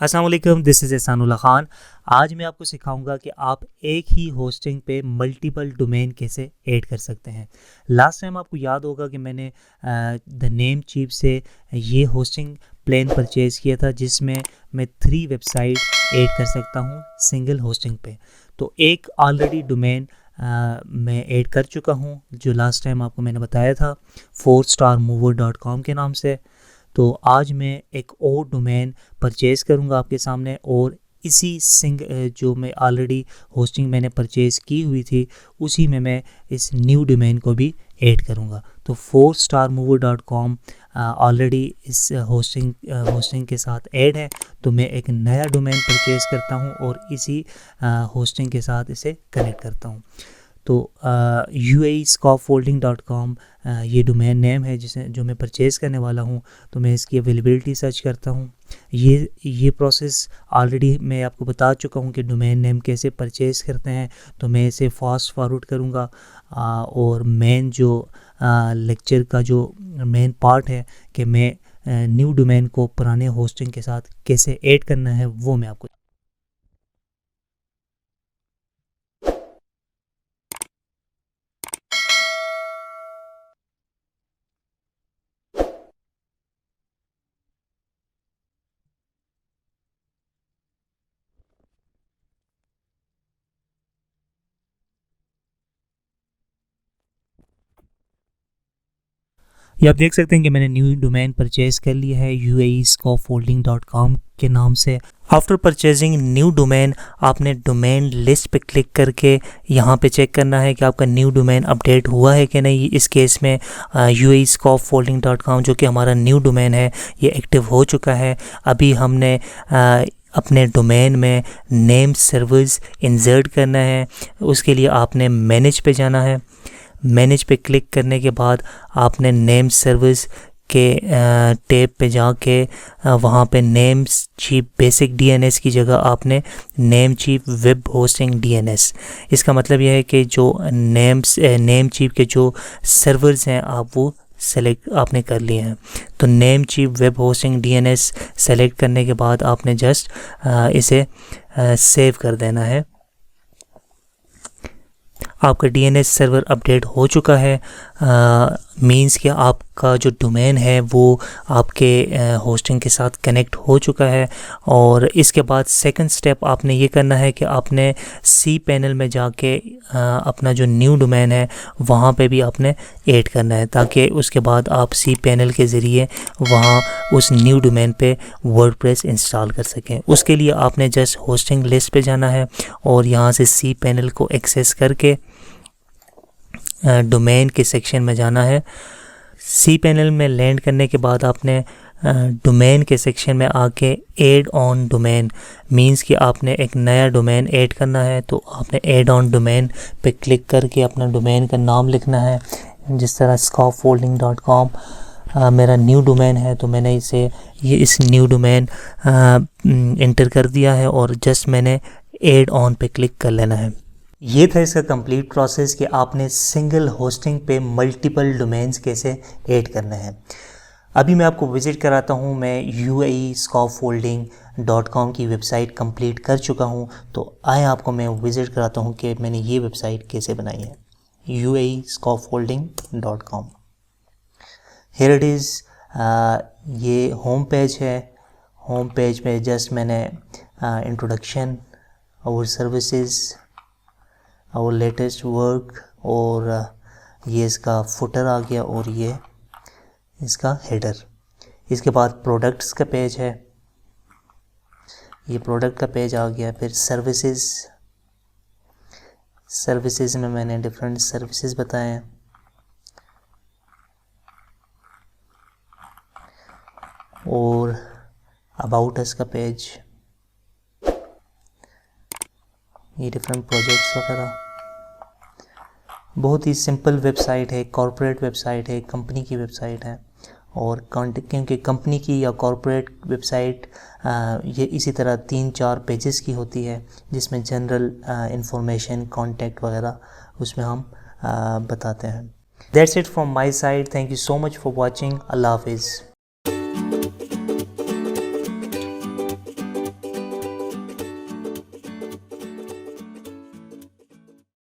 अस्सलाम वालेकुम, this is Ehsanullah Khan. आज मैं आपको सिखाऊंगा कि आप एक ही होस्टिंग पे मल्टीपल डोमेन कैसे ऐड कर सकते हैं। लास्ट टाइम आपको याद होगा कि मैंने द नेम चीप से ये होस्टिंग प्लान परचेज़ किया था, जिसमें मैं 3 वेबसाइट ऐड कर सकता हूँ सिंगल होस्टिंग पे। तो एक ऑलरेडी डोमेन मैं ऐड कर चुका हूँ, जो लास्ट टाइम आपको मैंने बताया था 4starmover.com के नाम से। तो आज मैं एक और डोमेन परचेज़ करूंगा आपके सामने, और इसी जो मैं ऑलरेडी होस्टिंग मैंने परचेज़ की हुई थी उसी में मैं इस न्यू डोमेन को भी ऐड करूंगा। तो 4starmover.com ऑलरेडी इस होस्टिंग के साथ ऐड है, तो मैं एक नया डोमेन परचेज़ करता हूं और इसी होस्टिंग के साथ इसे कनेक्ट करता हूं। तो UAEscaffolding.com ये डोमेन नेम है जो मैं परचेज़ करने वाला हूँ। तो मैं इसकी अवेलेबिलिटी सर्च करता हूँ। ये प्रोसेस ऑलरेडी मैं आपको बता चुका हूँ कि डोमेन नेम कैसे परचेज़ करते हैं। तो मैं इसे फास्ट फॉरवर्ड करूँगा और मेन जो लेक्चर का जो मेन पार्ट है कि मैं न्यू डोमेन को पुराने होस्टिंग के साथ कैसे ऐड करना है, वो मैं आपको ये आप देख सकते हैं कि मैंने न्यू डोमेन परचेज़ कर लिया है UAEscaffolding.com के नाम से। आफ्टर परचेजिंग न्यू डोमेन, आपने डोमेन लिस्ट पे क्लिक करके यहाँ पे चेक करना है कि आपका न्यू डोमेन अपडेट हुआ है कि नहीं। इस केस में UAEscaffolding.com जो कि हमारा न्यू डोमेन है, ये एक्टिव हो चुका है। अभी हमने अपने डोमेन में नेम सर्वर्स इंसर्ट करना है। उसके लिए आपने मैनेज पे जाना है। मैनेज पे क्लिक करने के बाद आपने नेम सर्विस के टैब पे जाके वहाँ पे नेम चीप बेसिक DNS की जगह आपने Namecheap web hosting DNS, इसका मतलब यह है कि जो नेम चीप के जो सर्वर्स हैं आप वो सेलेक्ट आपने कर लिए हैं। तो Namecheap web hosting DNS select करने के बाद आपने जस्ट इसे सेव कर देना है। आपका DNS सर्वर अपडेट हो चुका है। मींस कि आपका जो डोमेन है वो आपके होस्टिंग के साथ कनेक्ट हो चुका है। और इसके बाद सेकंड स्टेप आपने ये करना है कि आपने cPanel में जाके अपना जो न्यू डोमेन है वहाँ पे भी आपने ऐड करना है, ताकि उसके बाद आप cPanel के ज़रिए वहाँ उस न्यू डोमेन पे वर्डप्रेस इंस्टॉल कर सकें। उसके लिए आपने जस्ट होस्टिंग लिस्ट पे जाना है और यहाँ से cPanel को एक्सेस करके डोमेन के सेक्शन में जाना है। cPanel में लैंड करने के बाद आपने डोमेन के सेक्शन में आके ऐड ऑन डोमेन, मींस कि आपने एक नया डोमेन ऐड करना है। तो आपने ऐड ऑन डोमेन पे क्लिक करके अपना डोमेन का नाम लिखना है। जिस तरह scaffolding.com मेरा न्यू डोमेन है, तो मैंने इस न्यू डोमेन इंटर कर दिया है और जस्ट मैंने ऐड ऑन पे क्लिक कर लेना है। ये था इसका कंप्लीट प्रोसेस कि आपने सिंगल होस्टिंग पे मल्टीपल डोमेन्स कैसे ऐड करने हैं। अभी मैं आपको विज़िट कराता हूँ। मैं UAEscaffolding.com की वेबसाइट कंप्लीट कर चुका हूँ। तो आए आपको मैं विज़िट कराता हूँ कि मैंने ये वेबसाइट कैसे बनाई है। UAEscaffolding.com, here it is. ये होम पेज है। होम पेज में जस्ट मैंने इंट्रोडक्शन, आवर सर्विसेज, और लेटेस्ट वर्क, और ये इसका फुटर आ गया और ये इसका हेडर। इसके बाद प्रोडक्ट्स का पेज है, ये प्रोडक्ट का पेज आ गया। फिर सर्विसेज में मैंने डिफरेंट सर्विसेज बताए हैं। और अबाउट अस का पेज, ये डिफरेंट प्रोजेक्ट्स वगैरह। बहुत ही सिंपल वेबसाइट है, कॉर्पोरेट वेबसाइट है, कंपनी की वेबसाइट है। और क्योंकि कंपनी की या कॉर्पोरेट वेबसाइट ये इसी तरह 3-4 पेजेस की होती है, जिसमें जनरल इंफॉर्मेशन, कॉन्टैक्ट वगैरह उसमें हम बताते हैं। That's it from my side. Thank you so much for watching. अल्लाह हाफिज़।